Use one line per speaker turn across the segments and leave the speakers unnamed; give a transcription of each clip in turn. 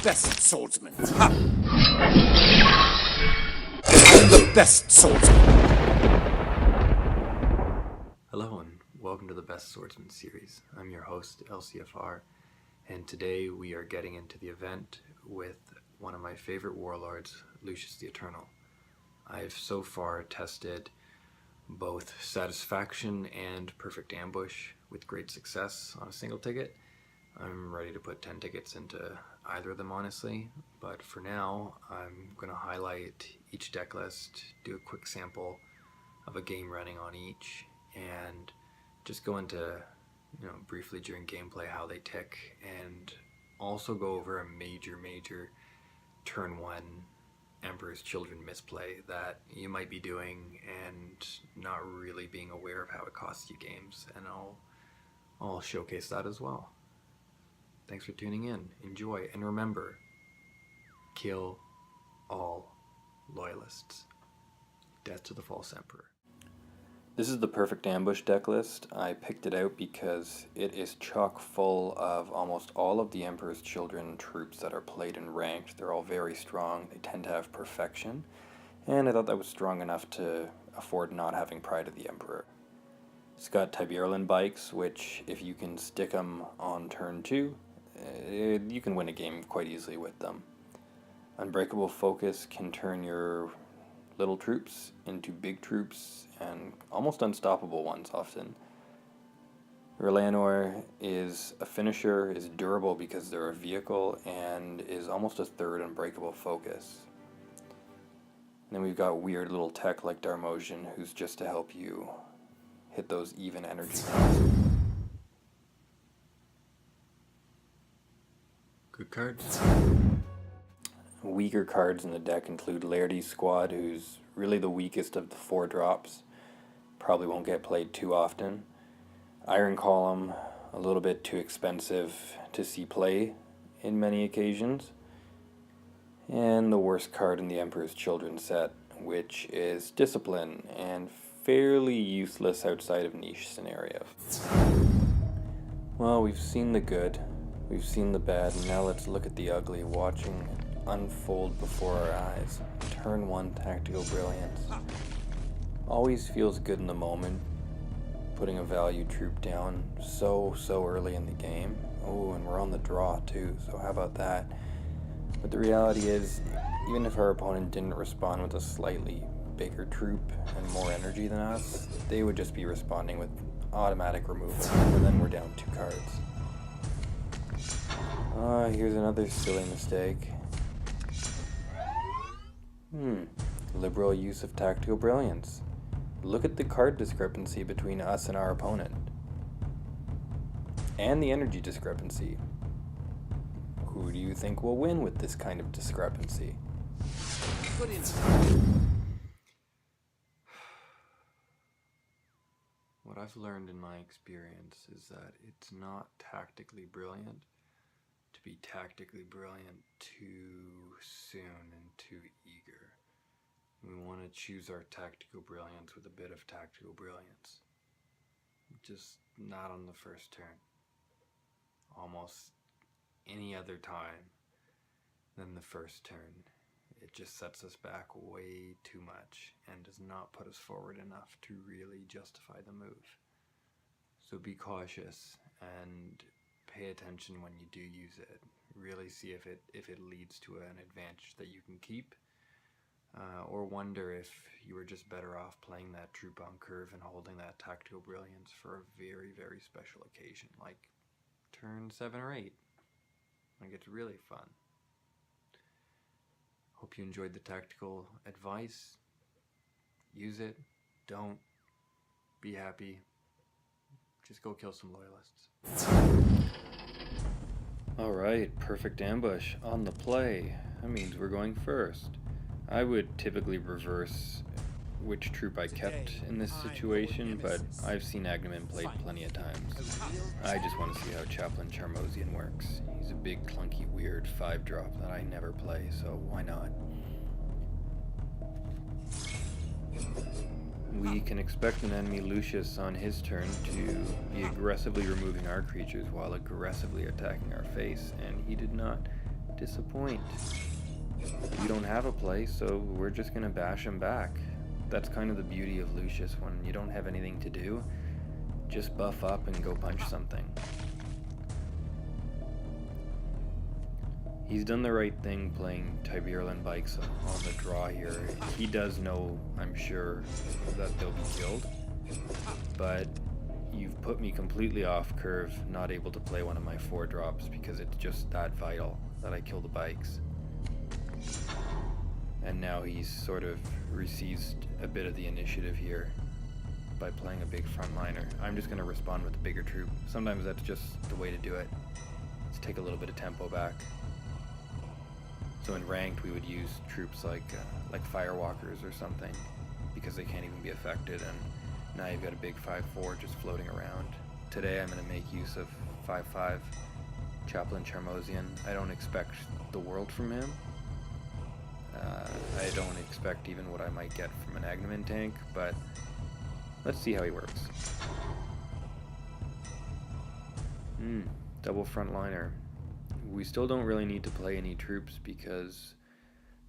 best swordsman. Ha! I'm the best swordsman.
Hello and welcome to the Best Swordsman series. I'm your host, LCFR, and today we are getting into the event with one of my favorite warlords, Lucius the Eternal. I've so far tested both Satisfaction and Perfect Ambush with great success on a single ticket. I'm ready to put 10 tickets into either of them, honestly, but for now I'm going to highlight each deck list, do a quick sample of a game running on each, and just go into, briefly during gameplay how they tick, and also go over a major turn 1 Emperor's Children misplay that you might be doing and not really being aware of how it costs you games, and I'll showcase that as well. Thanks for tuning in. Enjoy, and remember, kill all loyalists. Death to the false emperor. This is the Perfect Ambush deck list. I picked it out because it is chock full of almost all of the Emperor's Children troops that are played and ranked. They're all very strong. They tend to have perfection, and I thought that was strong enough to afford not having Pride of the Emperor. It's got Tiberlan bikes, which if you can stick them on turn 2, you can win a game quite easily with them. Unbreakable Focus can turn your little troops into big troops, and almost unstoppable ones often. Relanor is a finisher, is durable because they're a vehicle, and is almost a third Unbreakable Focus. And then we've got weird little tech like Darmosian, who's just to help you hit those even energy costs. Good cards. Weaker cards in the deck include Lairdie's Squad, who's really the weakest of the 4 drops. Probably won't get played too often. Iron Column, a little bit too expensive to see play in many occasions. And the worst card in the Emperor's Children set, which is Discipline, and fairly useless outside of niche scenarios. Well, we've seen the good, we've seen the bad, and now let's look at the ugly, watching it unfold before our eyes. Turn 1 Tactical Brilliance. Always feels good in the moment, putting a value troop down so early in the game. Oh, and we're on the draw too, so how about that? But the reality is, even if our opponent didn't respond with a slightly bigger troop and more energy than us, they would just be responding with automatic removal, and then we're down 2 cards. Here's another silly mistake. Liberal use of Tactical Brilliance. Look at the card discrepancy between us and our opponent. And the energy discrepancy. Who do you think will win with this kind of discrepancy?
Good insight.
What I've learned in my experience is that it's not tactically brilliant to be tactically brilliant too soon and too eager. We want to choose our tactical brilliance with a bit of tactical brilliance. Just not on the first turn. Almost any other time than the first turn. It just sets us back way too much and does not put us forward enough to really justify the move. So be cautious and pay attention when you do use it. Really see if it leads to an advantage that you can keep, or wonder if you were just better off playing that troop on curve and holding that tactical brilliance for a very special occasion, like turn 7 or 8. Like, it's really fun. Hope you enjoyed the tactical advice. Use it. Don't. Be happy. Just go kill some loyalists. Alright, Perfect Ambush on the play. That means we're going first. I would typically reverse which troop I kept in this situation, but I've seen Agneman played plenty of times. I just want to see how Chaplain Charmosian works. He's a big, clunky, weird 5-drop that I never play, so why not? We can expect an enemy Lucius on his turn to be aggressively removing our creatures while aggressively attacking our face, and he did not disappoint. We don't have a play, so we're just gonna bash him back. That's kind of the beauty of Lucius. When you don't have anything to do, just buff up and go punch something. He's done the right thing playing Tiberlan bikes on the draw here. He does know, I'm sure, that they'll be killed, but you've put me completely off curve, not able to play one of my 4 drops because it's just that vital that I kill the bikes. And now he's sort of receives a bit of the initiative here by playing a big frontliner. I'm just going to respond with a bigger troop. Sometimes that's just the way to do it. Let's take a little bit of tempo back. So in ranked, we would use troops like firewalkers or something, because they can't even be affected, and now you've got a big 5-4 just floating around. Today I'm going to make use of 5-5 Chaplain Charmosian. I don't expect the world from him. I don't expect even what I might get from an Agnamin tank, but let's see how he works. Double frontliner. We still don't really need to play any troops because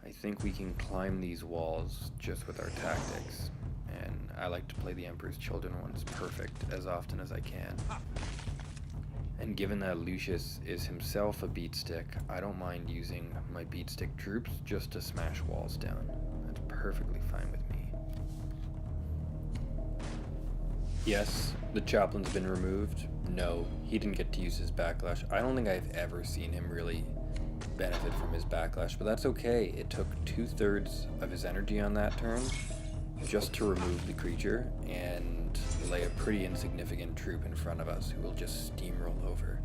I think we can climb these walls just with our tactics. And I like to play the Emperor's Children ones perfect as often as I can. And given that Lucius is himself a beatstick, I don't mind using my beatstick troops just to smash walls down. That's perfectly fine with me. Yes, the chaplain's been removed. No, he didn't get to use his backlash. I don't think I've ever seen him really benefit from his backlash, but that's okay. It took 2/3 of his energy on that turn just to remove the creature and lay a pretty insignificant troop in front of us who will just steamroll over.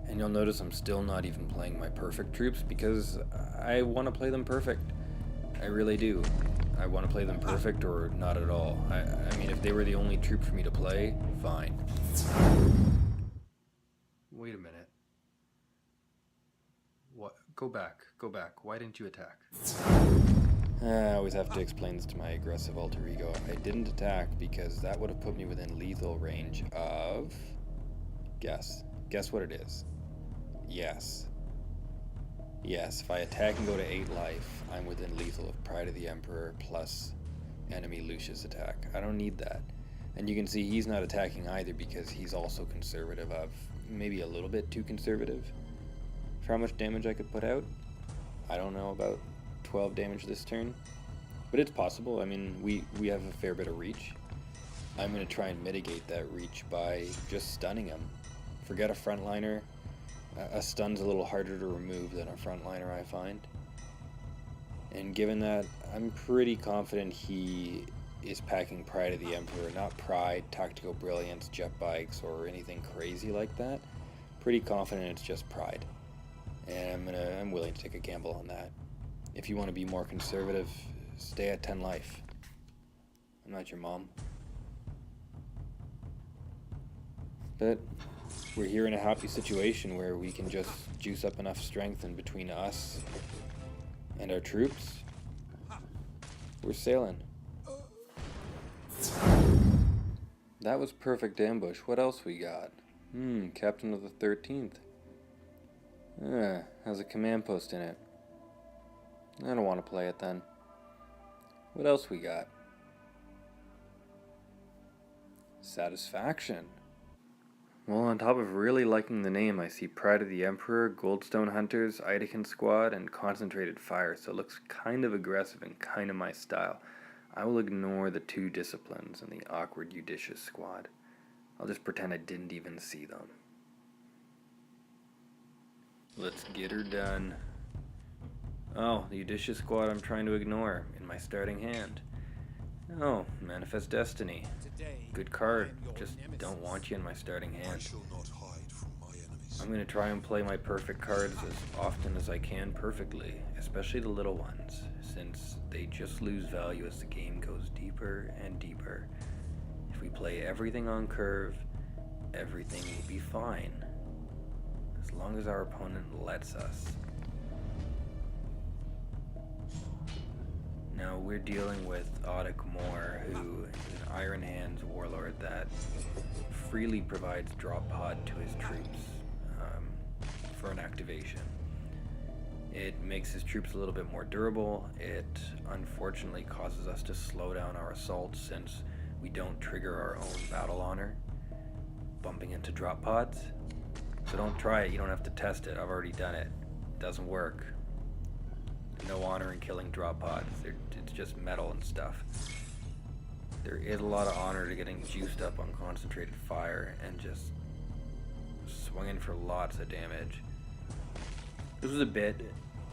And you'll notice I'm still not even playing my perfect troops because I want to play them perfect. I really do. I want to play them perfect or not at all. I mean, if they were the only troop for me to play, fine. Wait a minute. What? Go back. Go back. Why didn't you attack? I always have to explain this to my aggressive alter ego. I didn't attack because that would have put me within lethal range of... Guess. Guess what it is. Yes. Yes, if I attack and go to 8 life, I'm within lethal of Pride of the Emperor plus enemy Lucius attack. I don't need that. And you can see he's not attacking either because he's also conservative of... maybe a little bit too conservative for how much damage I could put out. I don't know, about 12 damage this turn. But it's possible. I mean, we have a fair bit of reach. I'm going to try and mitigate that reach by just stunning him. Forget a frontliner. A stun's a little harder to remove than a frontliner, I find. And given that, I'm pretty confident he is packing Pride of the Emperor, not Pride, Tactical Brilliance, jet bikes, or anything crazy like that. Pretty confident it's just Pride. And I'm willing to take a gamble on that. If you want to be more conservative, stay at 10 life. I'm not your mom. But we're here in a happy situation where we can just juice up enough strength in between us and our troops. We're sailing. That was perfect ambush. What else we got? Captain of the 13th. Has a command post in it. I don't want to play it then. What else we got? Satisfaction. Well, on top of really liking the name, I see Pride of the Emperor, Goldstone Hunters, Idakin Squad, and Concentrated Fire, so it looks kind of aggressive and kind of my style. I will ignore the 2 disciplines and the awkward Judicious Squad. I'll just pretend I didn't even see them. Let's get her done. Oh, the Judicious Squad I'm trying to ignore in my starting hand. Oh, Manifest Destiny. Good card, just don't want you in my starting hand. I'm going to try and play my perfect cards as often as I can perfectly, especially the little ones, since they just lose value as the game goes deeper and deeper. If we play everything on curve, everything will be fine, as long as our opponent lets us. Now we're dealing with Audic Moore, who is an Iron Hands warlord that freely provides drop pod to his troops for an activation. It makes his troops a little bit more durable. It unfortunately causes us to slow down our assaults since we don't trigger our own battle honor, bumping into drop pods. So don't try it, you don't have to test it, I've already done it. It doesn't work. No honor in killing drop pods, it's just metal and stuff. There is a lot of honor to getting juiced up on concentrated fire and just swinging for lots of damage. This was a bit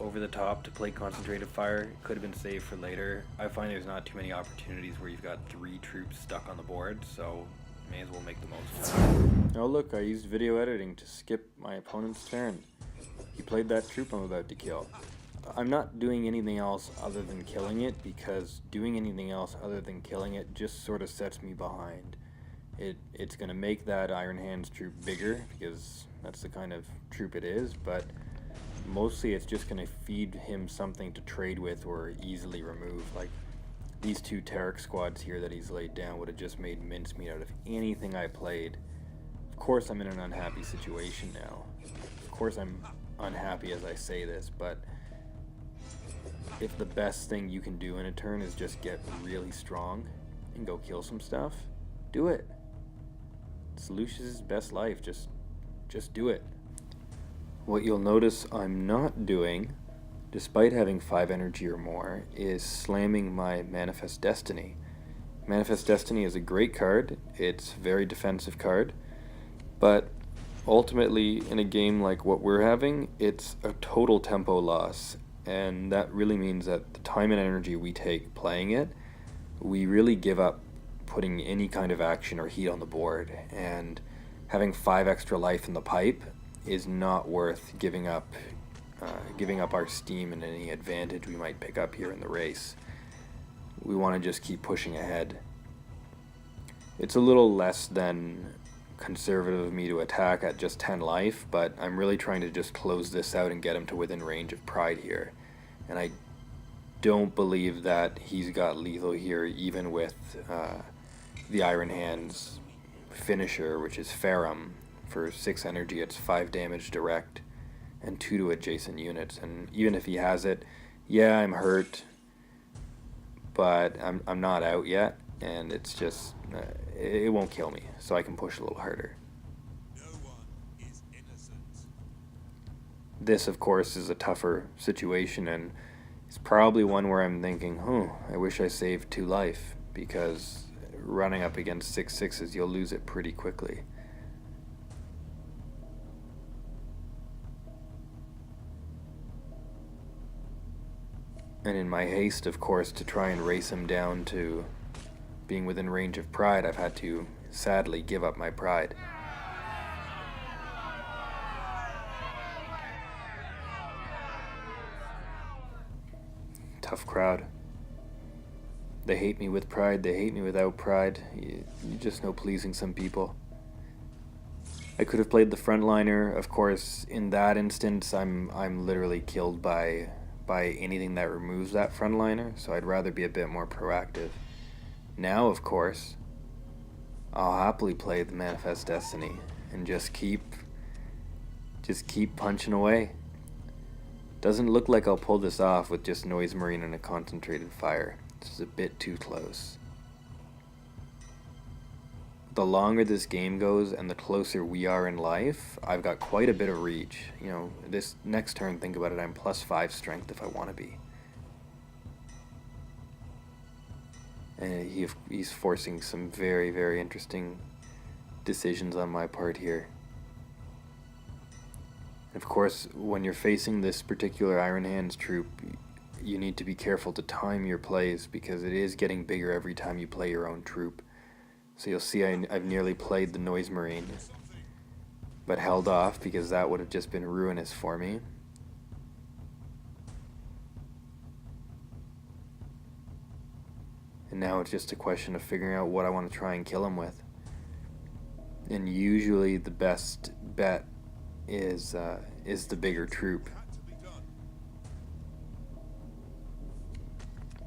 over the top to play concentrated fire. It could have been saved for later. I find there's not too many opportunities where you've got 3 troops stuck on the board, so may as well make the most of it. Oh look, I used video editing to skip my opponent's turn. He played that troop I'm about to kill. I'm not doing anything else other than killing it, because doing anything else other than killing it just sort of sets me behind. It's going to make that Iron Hands troop bigger, because that's the kind of troop it is, but mostly it's just going to feed him something to trade with or easily remove. Like these 2 Tarek squads here that he's laid down would have just made mincemeat out of anything I played. Of course I'm in an unhappy situation now. Of course I'm unhappy as I say this, but if the best thing you can do in a turn is just get really strong and go kill some stuff, do it. It's Lucius's best life, just do it. What you'll notice I'm not doing, despite having 5 energy or more, is slamming my Manifest Destiny. Manifest Destiny is a great card, it's a very defensive card, but ultimately in a game like what we're having, it's a total tempo loss, and that really means that the time and energy we take playing it, we really give up putting any kind of action or heat on the board, and having 5 extra life in the pipe is not worth giving up our steam and any advantage we might pick up here in the race. We want to just keep pushing ahead. It's a little less than conservative of me to attack at just 10 life, but I'm really trying to just close this out and get him to within range of Pride here. And I don't believe that he's got lethal here, even with the Iron Hands finisher, which is Ferrum. For 6 energy, it's 5 damage direct and 2 to adjacent units. And even if he has it, yeah, I'm hurt, but I'm not out yet, and it's just it won't kill me, so I can push a little harder.
No one is innocent.
This, of course, is a tougher situation, and it's probably one where I'm thinking, I wish I saved 2 life, because running up against 6/6s, you'll lose it pretty quickly. And in my haste, of course, to try and race him down to being within range of Pride, I've had to sadly give up my Pride. Tough crowd. They hate me with Pride, they hate me without Pride. You just know pleasing some people. I could have played the frontliner. Of course, in that instance, I'm literally killed by anything that removes that frontliner, so I'd rather be a bit more proactive. Now, of course, I'll happily play the Manifest Destiny and just keep punching away. Doesn't look like I'll pull this off with just Noise Marine and a concentrated fire. This is a bit too close. The longer this game goes and the closer we are in life, I've got quite a bit of reach. You know, this next turn, think about it, I'm +5 strength if I want to be. And he's forcing some very, very interesting decisions on my part here. Of course, when you're facing this particular Iron Hands troop, you need to be careful to time your plays, because it is getting bigger every time you play your own troop. So you'll see I've nearly played the Noise Marine, but held off because that would have just been ruinous for me. And now it's just a question of figuring out what I want to try and kill him with. And usually the best bet is the bigger troop.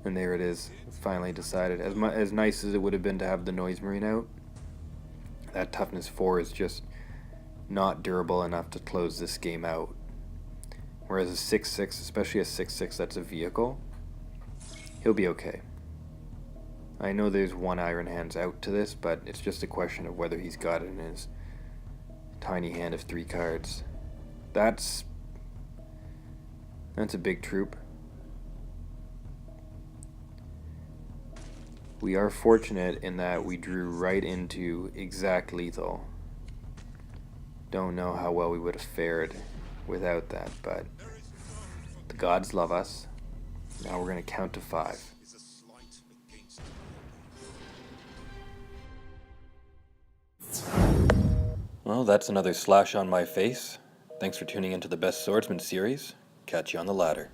And there it is, finally decided. As nice as it would have been to have the Noise Marine out, that toughness 4 is just not durable enough to close this game out. Whereas a 6-6, especially a 6-6 that's a vehicle, he'll be okay. I know there's one Iron Hands out to this, but it's just a question of whether he's got it in his tiny hand of 3 cards. That's a big troop. We are fortunate in that we drew right into exact lethal. Don't know how well we would have fared without that, but the gods love us. Now we're going to count to 5.
Is a slight against
Well, that's another slash on my face. Thanks for tuning into the Best Swordsman series. Catch you on the ladder.